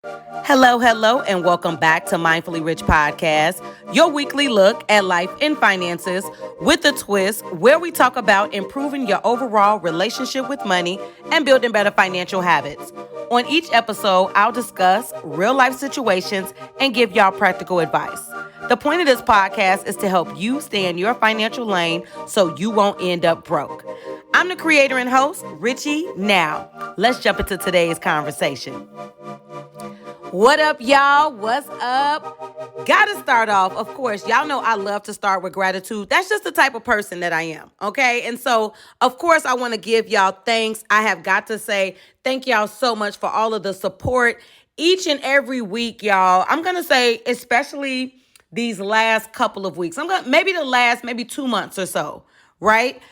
Hello, and welcome back to Mindfully Rich Podcast, your weekly look at life and finances with a twist where we talk about improving your overall relationship with money and building better financial habits. On each episode, I'll discuss real life situations and give y'all practical advice. The point of this podcast is to help you stay in your financial lane so you won't end up broke. I'm the creator and host, Richie. Now, let's jump into today's conversation. What up, y'all? What's up? Gotta start off, of course, y'all know I love to start with gratitude. That's just the type of person that I am, okay? And so, of course, I want to give y'all thanks. I have got to say thank y'all so much for all of the support each and every week, y'all. I'm going to say especially these last couple of weeks. Maybe the last 2 months or so, right?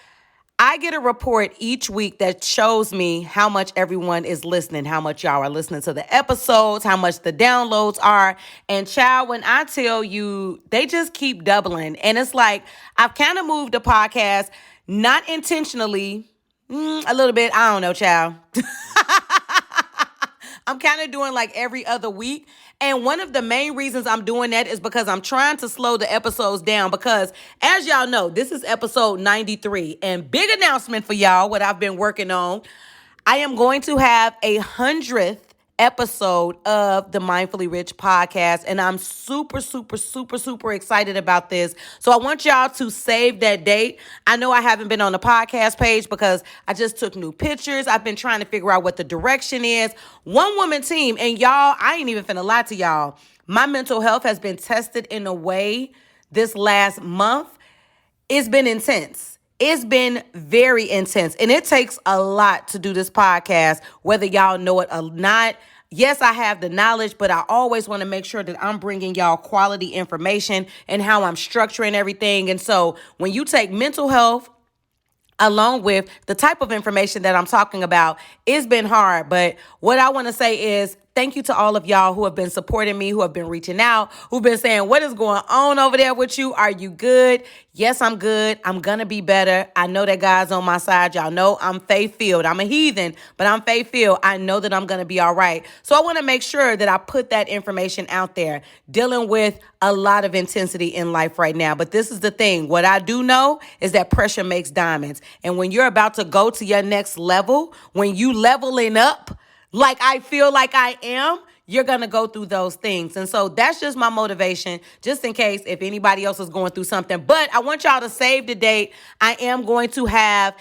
I get a report each week that shows me how much everyone is listening, how much y'all are listening to the episodes, how much the downloads are. And child, when I tell you, they just keep doubling. And it's like, I've kind of moved the podcast, not intentionally, a little bit. I don't know, child. I'm kind of doing like every other week. And one of the main reasons I'm doing that is because I'm trying to slow the episodes down because as y'all know, this is episode 93 and big announcement for y'all, what I've been working on. I am going to have 100th episode of the Mindfully Rich podcast. And I'm super excited about this. So I want y'all to save that date. I know I haven't been on the podcast page because I just took new pictures. I've been trying to figure out what the direction is. One woman team. And y'all, I ain't even finna lie to y'all. My mental health has been tested in a way this last month. It's been intense. It's been very intense. And it takes a lot to do this podcast, whether y'all know it or not. Yes, I have the knowledge, but I always want to make sure that I'm bringing y'all quality information and how I'm structuring everything. And so when you take mental health along with the type of information that I'm talking about, it's been hard. But what I want to say is thank you to all of y'all who have been supporting me, who have been reaching out, who've been saying, what is going on over there with you? Are you good? Yes, I'm good. I'm going to be better. I know that God's on my side. Y'all know I'm faith-filled. I'm a heathen, but I'm faith-filled. I know that I'm going to be all right. So I want to make sure that I put that information out there, dealing with a lot of intensity in life right now. But this is the thing. What I do know is that pressure makes diamonds. And when you're about to go to your next level, when you leveling up, like I feel like I am, you're going to go through those things. And so that's just my motivation, just in case if anybody else is going through something. But I want y'all to save the date. I am going to have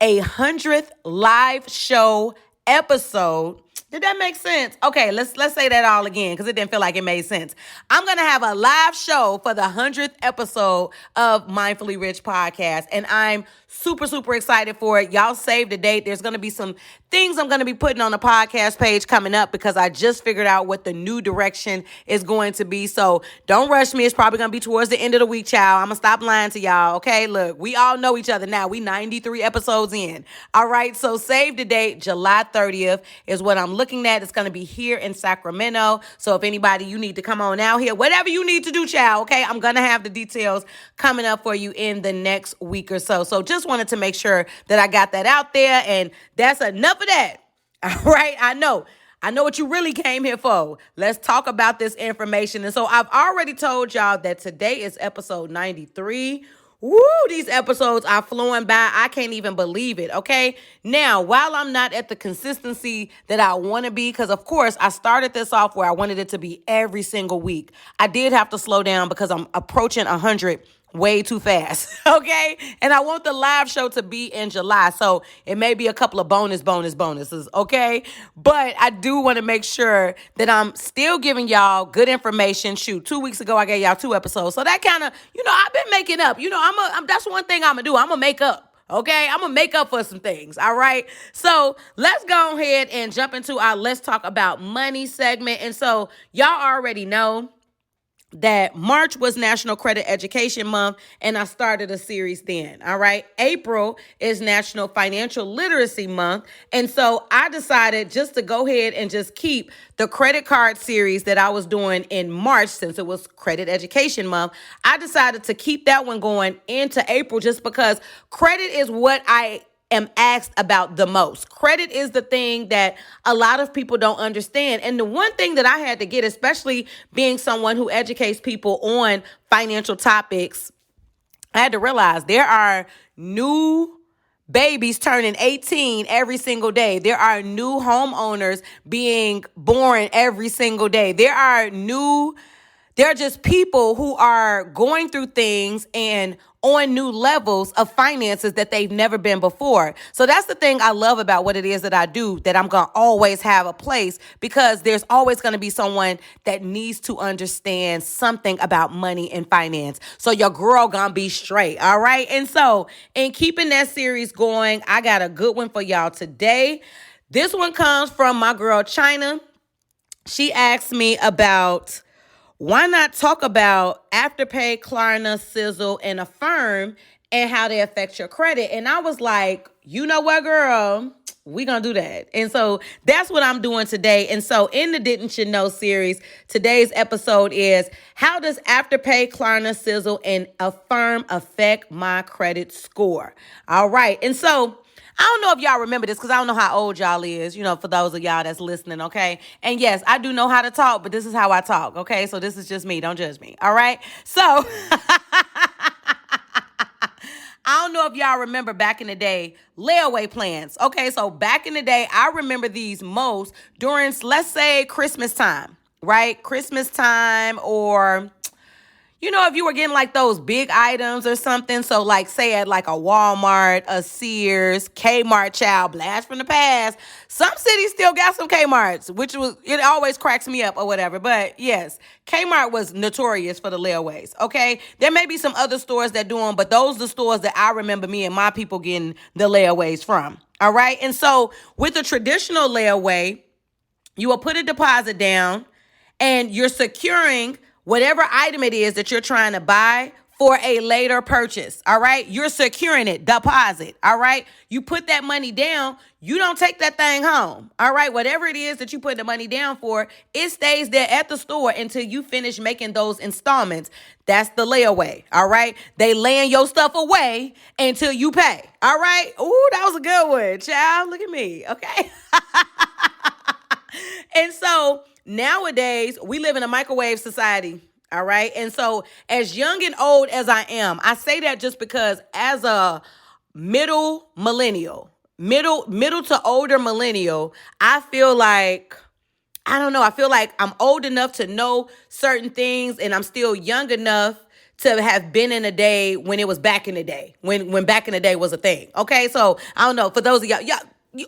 100th live show episode. Did that make sense? Okay, let's say that all again because it didn't feel like it made sense. I'm going to have a live show for the 100th episode of Mindfully Rich podcast, and I'm super excited for it. Y'all save the date. There's going to be some things I'm going to be putting on the podcast page coming up because I just figured out what the new direction is going to be. So don't rush me. It's probably going to be towards the end of the week, child. I'm going to stop lying to y'all, okay? Look, we all know each other now. We 93 episodes in. All right, so save the date. July 30th is what I'm looking at. It's going to be here in Sacramento. So if anybody, you need to come on out here, whatever you need to do, child, okay? I'm going to have the details coming up for you in the next week or so. So just wanted to make sure that I got that out there, and that's enough of that. All right, I know what you really came here for. Let's talk about this information. And so I've already told y'all that today is episode 93. Woo, these episodes are flowing by. I can't even believe it, okay? Now, while I'm not at the consistency that I want to be, because of course I started this off where I wanted it to be every single week, I did have to slow down because I'm approaching 100 way too fast, okay? And I want the live show to be in July, so it may be a couple of bonuses, okay? But I do want to make sure that I'm still giving y'all good information. Shoot, 2 weeks ago I gave y'all 2 episodes, so that kind of, I've been making up. That's one thing I'm gonna do. I'm gonna make up. Okay, I'm gonna make up for some things. All right. So let's go ahead and jump into our Let's Talk About Money segment. And so y'all already know that March was National Credit Education Month, and I started a series then, all right? April is National Financial Literacy Month, and so I decided just to go ahead and just keep the credit card series that I was doing in March, since it was Credit Education Month. I decided to keep that one going into April just because credit is what I am asked about the most. Credit is the thing that a lot of people don't understand. And the one thing that I had to get, especially being someone who educates people on financial topics, I had to realize there are new babies turning 18 every single day. There are new homeowners being born every single day. There are just people who are going through things and on new levels of finances that they've never been before. So that's the thing I love about what it is that I do, that I'm going to always have a place, because there's always going to be someone that needs to understand something about money and finance. So your girl going to be straight. All right. And so in keeping that series going, I got a good one for y'all today. This one comes from my girl, China. She asked me about, why not talk about AfterPay, Klarna, Sizzle, and Affirm and how they affect your credit? And I was like, you know what, girl? We gonna do that. And so that's what I'm doing today. And so in the Didn't You Know series, today's episode is, how does AfterPay, Klarna, Sizzle, and Affirm affect my credit score? All right. And so I don't know if y'all remember this, because I don't know how old y'all is, for those of y'all that's listening, okay? And yes, I do know how to talk, but this is how I talk, okay? So this is just me. Don't judge me, all right? So I don't know if y'all remember back in the day, layaway plans. Okay, so back in the day, I remember these most during, let's say, Christmas time, right? Christmas time, or if you were getting like those big items or something. So like say at like a Walmart, a Sears, Kmart, child, blast from the past. Some cities still got some Kmarts, it always cracks me up or whatever. But yes, Kmart was notorious for the layaways. Okay. There may be some other stores that do them, but those are the stores that I remember me and my people getting the layaways from. All right. And so with a traditional layaway, you will put a deposit down and you're securing whatever item it is that you're trying to buy for a later purchase. All right. You're securing it, deposit. All right. You put that money down. You don't take that thing home. All right. Whatever it is that you put the money down for, it stays there at the store until you finish making those installments. That's the layaway. All right. They laying your stuff away until you pay. All right. Ooh, that was a good one, child. Look at me. Okay. And so nowadays, we live in a microwave society, all right? And so as young and old as I am, I say that just because as a middle to older millennial, I feel like, I don't know, I feel like I'm old enough to know certain things, and I'm still young enough to have been in a day when it was back in the day, when back in the day was a thing, okay? So I don't know, for those of y'all,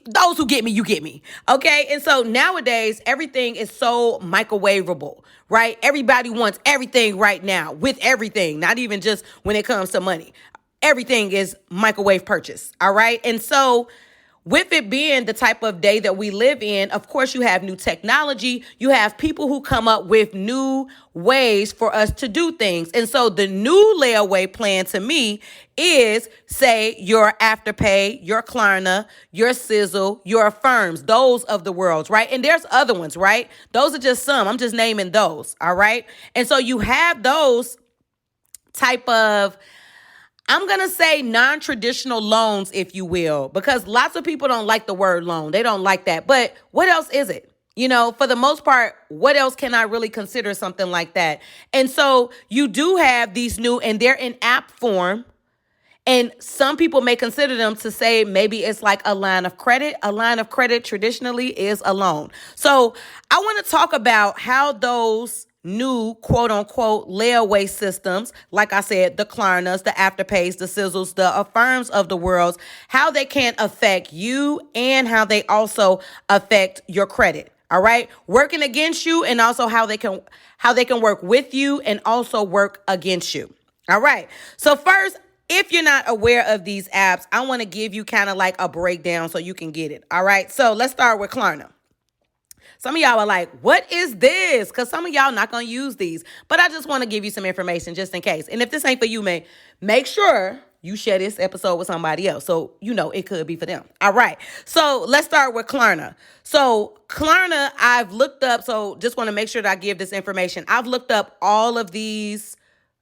those who get me, you get me. Okay. And so nowadays, everything is so microwavable, right? Everybody wants everything right now with everything, not even just when it comes to money. Everything is microwave purchase. All right. And so with it being the type of day that we live in, of course, you have new technology. You have people who come up with new ways for us to do things. And so the new layaway plan to me is, say, your AfterPay, your Klarna, your Sizzle, your Affirms, those of the worlds, right? And there's other ones, right? Those are just some. I'm just naming those, all right? And so you have those type of, I'm going to say, non-traditional loans, if you will, because lots of people don't like the word loan. They don't like that. But what else is it? For the most part, what else can I really consider something like that? And so you do have these new, and they're in app form. And some people may consider them to say maybe it's like a line of credit. A line of credit traditionally is a loan. So I want to talk about how those new quote unquote layaway systems, like I said, the Klarnas, the AfterPays, the Sizzles, the Affirms of the world, how they can affect you and how they also affect your credit. All right. Working against you, and also how they can work with you and also work against you. All right. So first, if you're not aware of these apps, I want to give you kind of like a breakdown so you can get it. All right. So let's start with Klarna. Some of y'all are like, what is this? Because some of y'all not going to use these. But I just want to give you some information just in case. And if this ain't for you, make sure you share this episode with somebody else. So, it could be for them. All right. So let's start with Klarna. So Klarna, I've looked up. So just want to make sure that I give this information. I've looked up all of these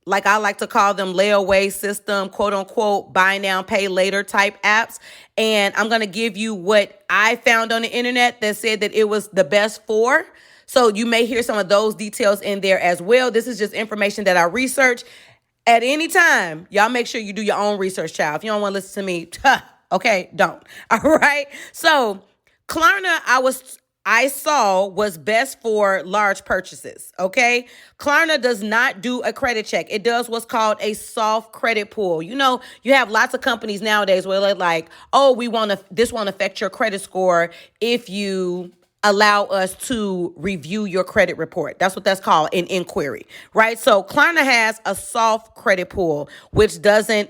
like I like to call them layaway system, quote unquote, buy now, pay later type apps. And I'm going to give you what I found on the internet that said that it was the best for. So you may hear some of those details in there as well. This is just information that I researched. At any time, y'all make sure you do your own research, child. If you don't want to listen to me, okay, don't. All right. So Klarna, I saw was best for large purchases. Okay. Klarna does not do a credit check. It does what's called a soft credit pull. You know, you have lots of companies nowadays where they're like, oh, this won't affect your credit score if you allow us to review your credit report. That's what that's called, an inquiry, right? So Klarna has a soft credit pull, which doesn't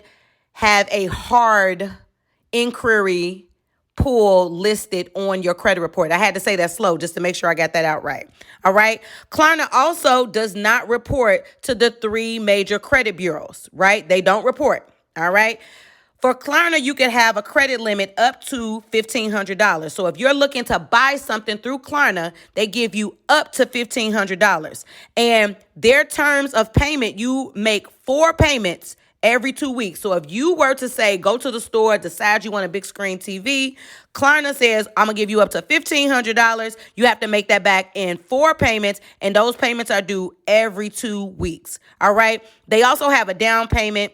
have a hard inquiry pull listed on your credit report. I had to say that slow just to make sure I got that out right. All right. Klarna also does not report to the 3 major credit bureaus, right? They don't report. All right. For Klarna, you can have a credit limit up to $1,500. So if you're looking to buy something through Klarna, they give you up to $1,500. And their terms of payment, you make 4 payments every 2 weeks. So if you were to say, go to the store, decide you want a big screen TV, Klarna says, I'm going to give you up to $1,500. You have to make that back in 4 payments, and those payments are due every 2 weeks. All right. They also have a down payment.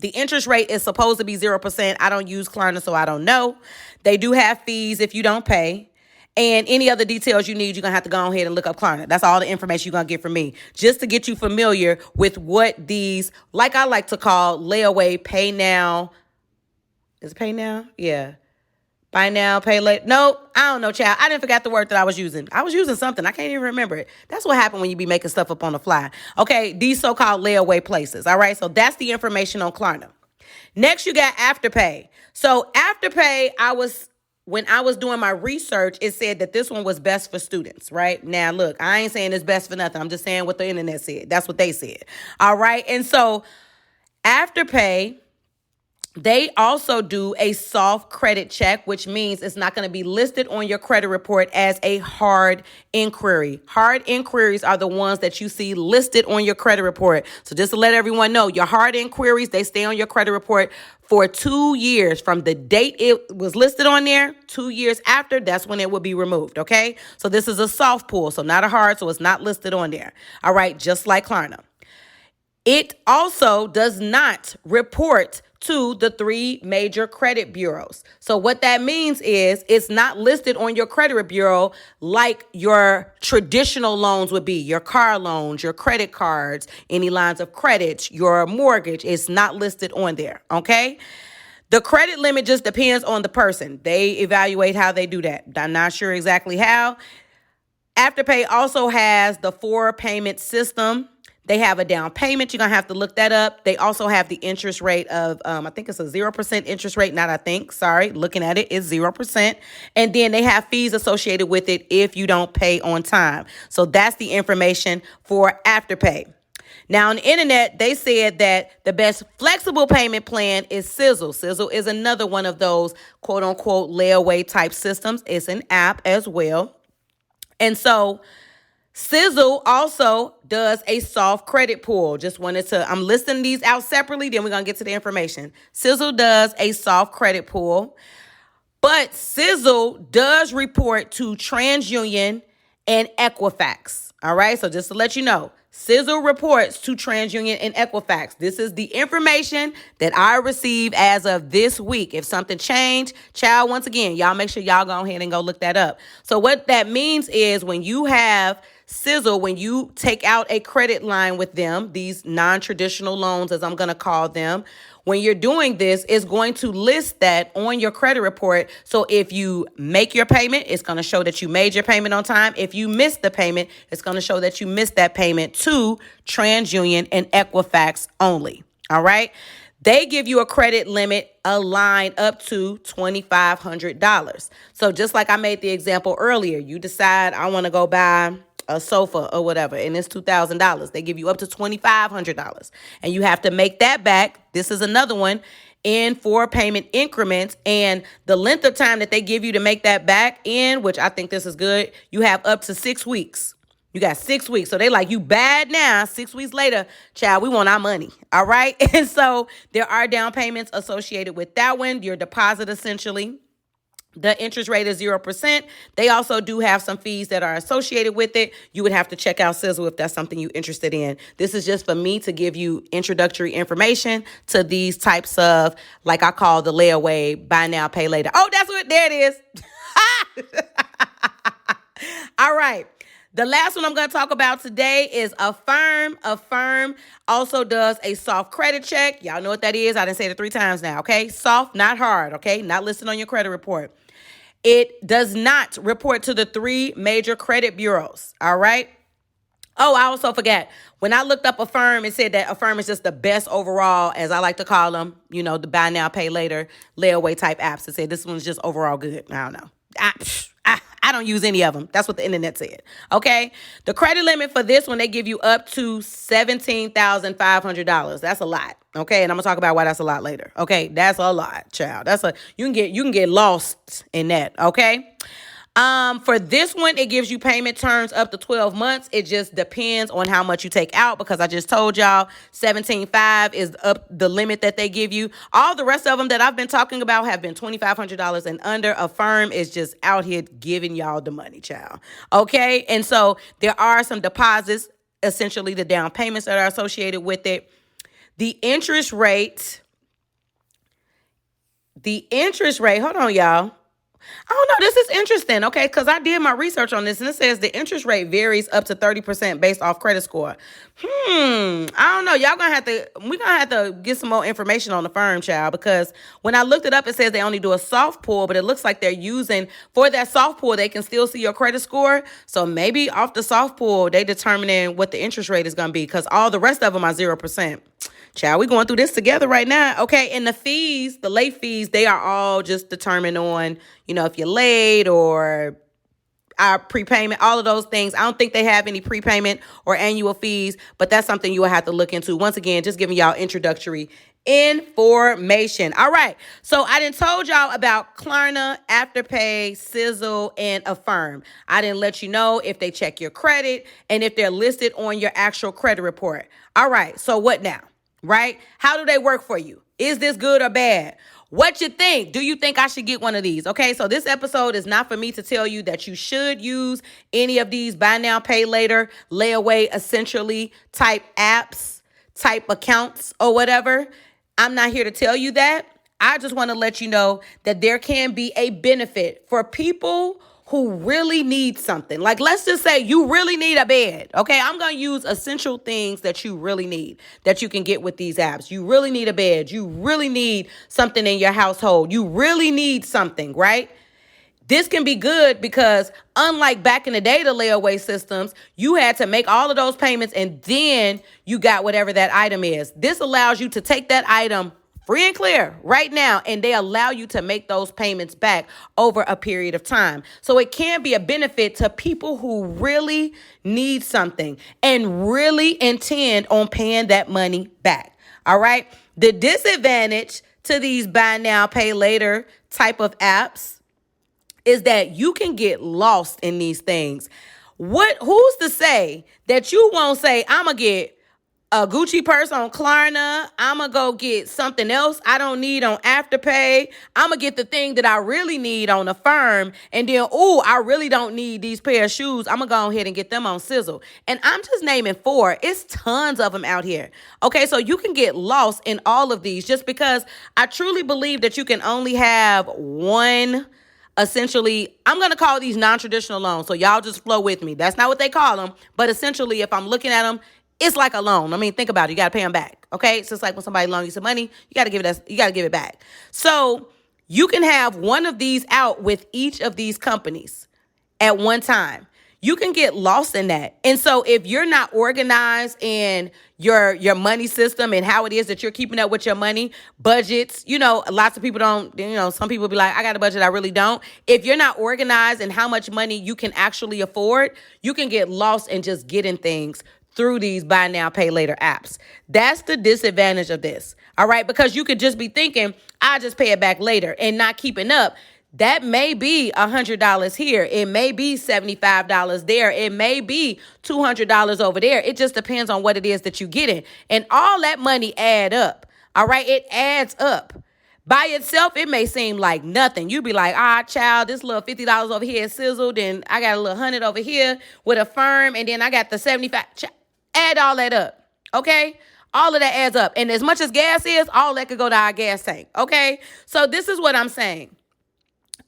The interest rate is supposed to be 0%. I don't use Klarna, so I don't know. They do have fees if you don't pay. And any other details you need, you're going to have to go ahead and look up Klarna. That's all the information you're going to get from me, just to get you familiar with what these, like I like to call layaway, pay now. Is it pay now? Yeah. Buy now, pay later. No, I don't know, child. I didn't forget the word that I was using. I was using something. I can't even remember it. That's what happened when you be making stuff up on the fly. Okay, these so-called layaway places. All right, so that's the information on Klarna. Next, you got AfterPay. So AfterPay, when I was doing my research, it said that this one was best for students, right? Now, look, I ain't saying it's best for nothing. I'm just saying what the internet said. That's what they said. All right, and so AfterPay, they also do a soft credit check, which means it's not going to be listed on your credit report as a hard inquiry. Hard inquiries are the ones that you see listed on your credit report. So just to let everyone know, your hard inquiries, they stay on your credit report for 2 years from the date it was listed on there. 2 years after, that's when it will be removed. Okay. So this is a soft pull. So not a hard. So it's not listed on there. All right. Just like Klarna. It also does not report to the 3 major credit bureaus. So what that means is it's not listed on your credit bureau like your traditional loans would be, your car loans, your credit cards, any lines of credit, your mortgage. It's not listed on there, okay? The credit limit just depends on the person. They evaluate how they do that. I'm not sure exactly how. AfterPay also has the 4 payment system. They have a down payment. You're going to have to look that up. They also have the interest rate of, I think it's a 0% interest rate. Looking at it, it's 0%. And then they have fees associated with it if you don't pay on time. So that's the information for AfterPay. Now, on the internet, they said that the best flexible payment plan is Sizzle. Sizzle is another one of those quote unquote layaway type systems. It's an app as well. And so Sizzle also does a soft credit pull. I'm listing these out separately, then we're going to get to the information. Sizzle does a soft credit pull, but Sizzle does report to TransUnion and Equifax. All right, so just to let you know, Sizzle reports to TransUnion and Equifax. This is the information that I receive as of this week. If something changed, child, once again, y'all make sure y'all go ahead and go look that up. So what that means is when you have Sizzle, when you take out a credit line with them, these non-traditional loans, as I'm going to call them, when you're doing this, it's going to list that on your credit report. So if you make your payment, it's going to show that you made your payment on time. If you missed the payment, it's going to show that you missed that payment to TransUnion and Equifax only. All right. They give you a credit limit, a line up to $2,500. So just like I made the example earlier, you decide I want to go buy a sofa or whatever, and it's $2,000. They give you up to $2,500, and you have to make that back. This is another one in 4 payment increments, and the length of time that they give you to make that back in, which I think this is good, you have up to 6 weeks. You got 6 weeks. So they like, you bad now. 6 weeks later, child, we want our money. All right. And so there are down payments associated with that one, your deposit essentially. The interest rate is 0%. They also do have some fees that are associated with it. You would have to check out Sizzle if that's something you're interested in. This is just for me to give you introductory information to these types of, like I call the layaway, buy now, pay later. Oh, that's what, there it is. All right. The last one I'm going to talk about today is Affirm. Affirm also does a soft credit check. Y'all know what that is. I done said it 3 times now, okay? Soft, not hard, okay? Not listed on your credit report. It does not report to the 3 major credit bureaus, all right? Oh, I also forgot. When I looked up Affirm, it said that Affirm is just the best overall, as I like to call them, you know, the buy now, pay later, layaway type apps. It said this one's just overall good. I don't know. I don't use any of them. That's what the internet said. Okay. The credit limit for this one, they give you up to $17,500. That's a lot. Okay. And I'm gonna talk about why that's a lot later. Okay. That's a lot, child. You can get lost in that. Okay. For this one, it gives you payment terms up to 12 months. It just depends on how much you take out, because I just told y'all 17.5 is up the limit that they give you. All the rest of them that I've been talking about have been $2,500 and under. Affirm is just out here giving y'all the money, child. Okay. And so there are some deposits, essentially the down payments that are associated with it. The interest rate, hold on, y'all. I don't know. This is interesting, okay, because I did my research on this, and it says the interest rate varies up to 30% based off credit score. I don't know. We're going to have to get some more information on the firm, child, because when I looked it up, it says they only do a soft pull, but it looks like they're using, for that soft pull, they can still see your credit score. So maybe off the soft pull, they determining what the interest rate is going to be, because all the rest of them are 0%. Child, we going through this together right now. Okay. And the fees, the late fees, they are all just determined on, you know, if you're late or our prepayment, all of those things. I don't think they have any prepayment or annual fees, but that's something you will have to look into. Once again, just giving y'all introductory information. All right. So I done told y'all about Klarna, AfterPay, Sizzle, and Affirm. I didn't let you know if they check your credit and if they're listed on your actual credit report. All right. So what now? Right? How do they work for you? Is this good or bad? What you think? Do you think I should get one of these? Okay, so this episode is not for me to tell you that you should use any of these buy now, pay later, layaway, essentially type apps, type accounts or whatever. I'm not here to tell you that. I just want to let you know that there can be a benefit for people who really need something. Like, let's just say you really need a bed. Okay, I'm going to use essential things that you really need that you can get with these apps. You really need a bed. You really need something in your household. You really need something, right? This can be good because unlike back in the day, the layaway systems, you had to make all of those payments and then you got whatever that item is. This allows you to take that item free and clear right now, and they allow you to make those payments back over a period of time. So it can be a benefit to people who really need something and really intend on paying that money back. All right. The disadvantage to these buy now, pay later type of apps is that you can get lost in these things. Who's to say that you won't say, I'm going to get a Gucci purse on Klarna, I'm going to go get something else I don't need on Afterpay, I'm going to get the thing that I really need on Affirm, and then, I really don't need these pair of shoes, I'm going to go ahead and get them on Sizzle. And I'm just naming 4. It's tons of them out here. Okay, so you can get lost in all of these just because I truly believe that you can only have one. Essentially, I'm going to call these non-traditional loans. So y'all just flow with me. That's not what they call them. But essentially, if I'm looking at them, it's like a loan. I mean, think about it. You got to pay them back. Okay. So it's like when somebody loans you some money, you got to give it back. So you can have one of these out with each of these companies at one time. You can get lost in that. And so if you're not organized in your money system and how it is that you're keeping up with your money, budgets, lots of people don't, some people be like, I got a budget, I really don't. If you're not organized in how much money you can actually afford, you can get lost in just getting things through these buy now, pay later apps. That's the disadvantage of this. All right. Because you could just be thinking, I'll just pay it back later and not keeping up. That may be $100 here. It may be $75 there. It may be $200 over there. It just depends on what it is that you're getting. And all that money add up. All right. It adds up. By itself, it may seem like nothing. You be like, child, this little $50 over here is sizzled, and I got a little 100 over here with a firm, and then I got the 75. Add all that up, okay? All of that adds up. And as much as gas is, all that could go to our gas tank, okay? So this is what I'm saying.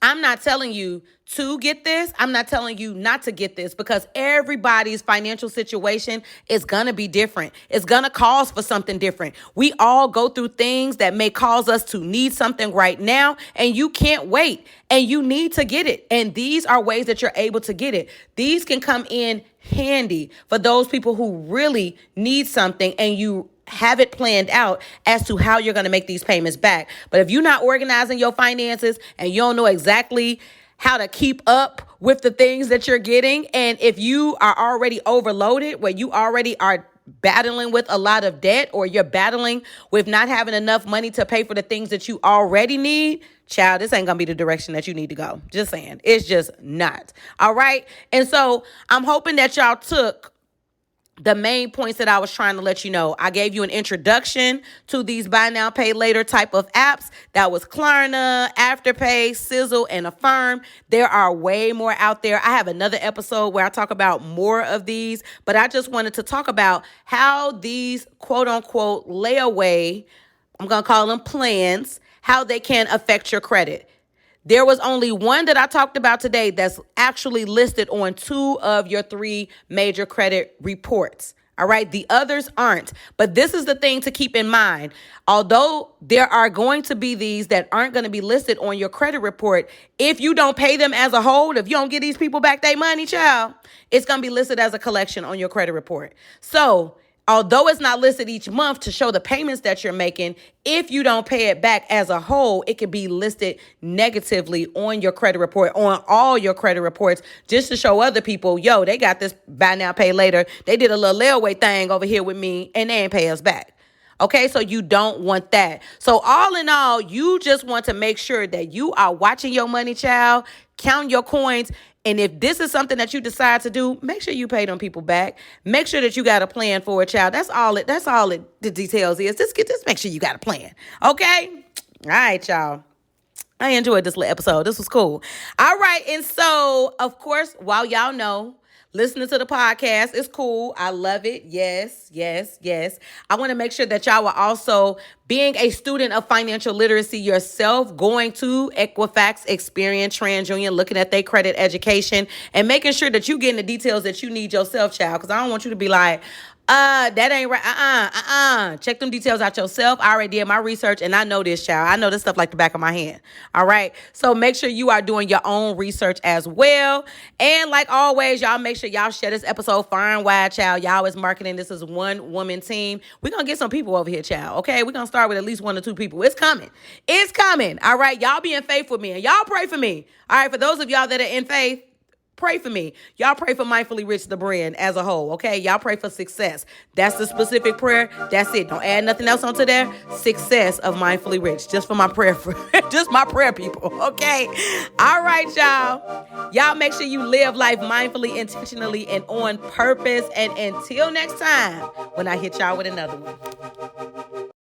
I'm not telling you to get this. I'm not telling you not to get this, because everybody's financial situation is going to be different. It's going to cause for something different. We all go through things that may cause us to need something right now, and you can't wait, and you need to get it. And these are ways that you're able to get it. These can come in handy for those people who really need something, and you have it planned out as to how you're going to make these payments back. But if you're not organizing your finances and you don't know exactly how to keep up with the things that you're getting, and if you are already overloaded, where you already are battling with a lot of debt, or you're battling with not having enough money to pay for the things that you already need, child, this ain't gonna be the direction that you need to go. Just saying. It's just not. All right. And so I'm hoping that y'all took the main points that I was trying to let you know. I gave you an introduction to these buy now, pay later type of apps. That was Klarna, AfterPay, Sizzle, and Affirm. There are way more out there. I have another episode where I talk about more of these, but I just wanted to talk about how these quote unquote layaway, I'm going to call them plans, how they can affect your credit. There was only one that I talked about today that's actually listed on 2 of your 3 major credit reports. All right. The others aren't. But this is the thing to keep in mind. Although there are going to be these that aren't going to be listed on your credit report, if you don't pay them as a whole, if you don't give these people back their money, child, it's going to be listed as a collection on your credit report. So although it's not listed each month to show the payments that you're making, if you don't pay it back as a whole, it could be listed negatively on your credit report, on all your credit reports, just to show other people, yo, they got this buy now, pay later. They did a little layaway thing over here with me, and they ain't pay us back. Okay, so you don't want that. So all in all, you just want to make sure that you are watching your money, child, count your coins. And if this is something that you decide to do, make sure you pay them people back. Make sure that you got a plan for it, child. That's all the details is. Just make sure you got a plan. Okay? All right, y'all. I enjoyed this little episode. This was cool. All right. And so, of course, while y'all know, listening to the podcast is cool. I love it. Yes, yes, yes. I want to make sure that y'all are also being a student of financial literacy yourself, going to Equifax, Experian, TransUnion, looking at their credit education, and making sure that you getting the details that you need yourself, child. Because I don't want you to be like, that ain't right. Check them details out yourself. I already did my research, and I know this, child. I know this stuff like the back of my hand. All right. So make sure you are doing your own research as well. And like always, y'all make sure y'all share this episode far and wide, child. Y'all is marketing this is one woman team. We're going to get some people over here, child. Okay. We're going to start with at least 1 or 2 people. It's coming. It's coming. All right. Y'all be in faith with me, and y'all pray for me. All right. For those of y'all that are in faith, pray for me. Y'all pray for Mindfully Rich, the brand as a whole, okay? Y'all pray for success. That's the specific prayer. That's it. Don't add nothing else onto there. Success of Mindfully Rich. Just for my prayer, just my prayer people, okay? All right, y'all. Y'all make sure you live life mindfully, intentionally, and on purpose. And until next time, when I hit y'all with another one.